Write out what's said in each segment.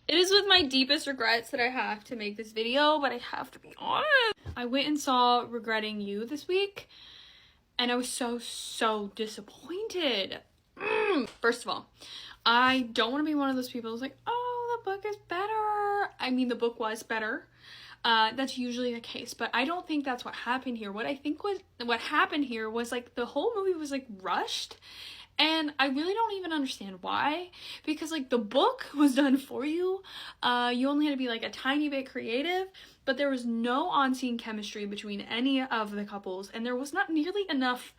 It is with my deepest regrets that I have to make this video, but I have to be honest. I went and saw Regretting You this week, and I was so disappointed. First of all, I don't want to be one of those people who's like, oh, the book is better. I mean, the book was better. That's usually the case, but I don't think that's what happened here. What happened here was like the whole movie was like rushed. And I really don't even understand why, because like the book was done for you. You only had to be like a tiny bit creative, but there was no on-scene chemistry between any of the couples, and there was not nearly enough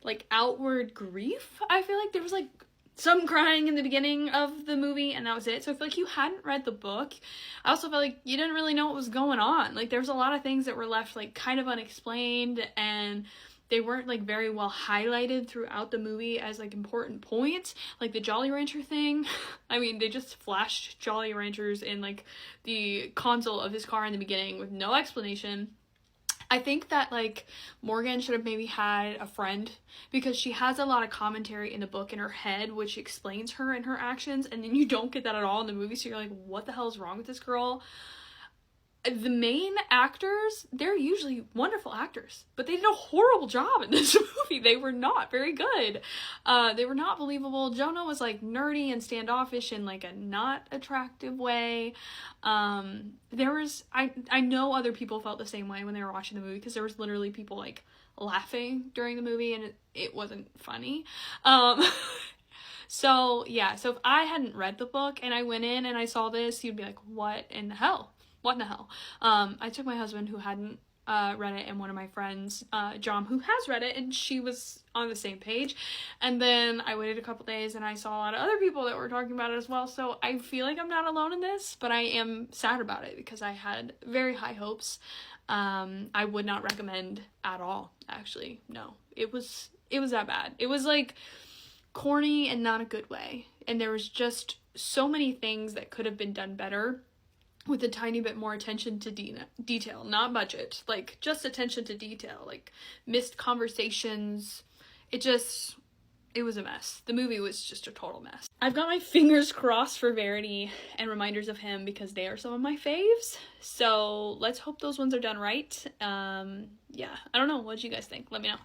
like outward grief. I feel like there was like some crying in the beginning of the movie, and that was it. So I feel like you hadn't read the book. I also felt like you didn't really know what was going on. Like there was a lot of things that were left like kind of unexplained, and they weren't like very well highlighted throughout the movie as like important points, like the Jolly Rancher thing. I mean, they just flashed Jolly Ranchers in like the console of his car in the beginning with no explanation. I think that like Morgan should have maybe had a friend, because she has a lot of commentary in the book in her head which explains her and her actions, and then you don't get that at all in the movie, so you're like, what the hell is wrong with this girl? The main actors, they're usually wonderful actors, but they did a horrible job in this movie. They were not very good. They were not believable. Jonah was like nerdy and standoffish in like a not attractive way. I know other people felt the same way when they were watching the movie, because there was literally people like laughing during the movie, and it wasn't funny. So yeah, so if I hadn't read the book and I went in and I saw this, you'd be like, what in the hell? What in the hell? I took my husband who hadn't read it, and one of my friends, John, who has read it, and she was on the same page. And then I waited a couple days and I saw a lot of other people that were talking about it as well. So I feel like I'm not alone in this, but I am sad about it because I had very high hopes. I would not recommend at all, actually. No, it was that bad. It was like corny and not a good way. And there was just so many things that could have been done better with a tiny bit more attention to detail, not budget, like just attention to detail, like missed conversations. It was a mess. The movie was just a total mess. I've got my fingers crossed for Verity and Reminders of Him, because they are some of my faves. So let's hope those ones are done right. Yeah, I don't know. What did you guys think? Let me know.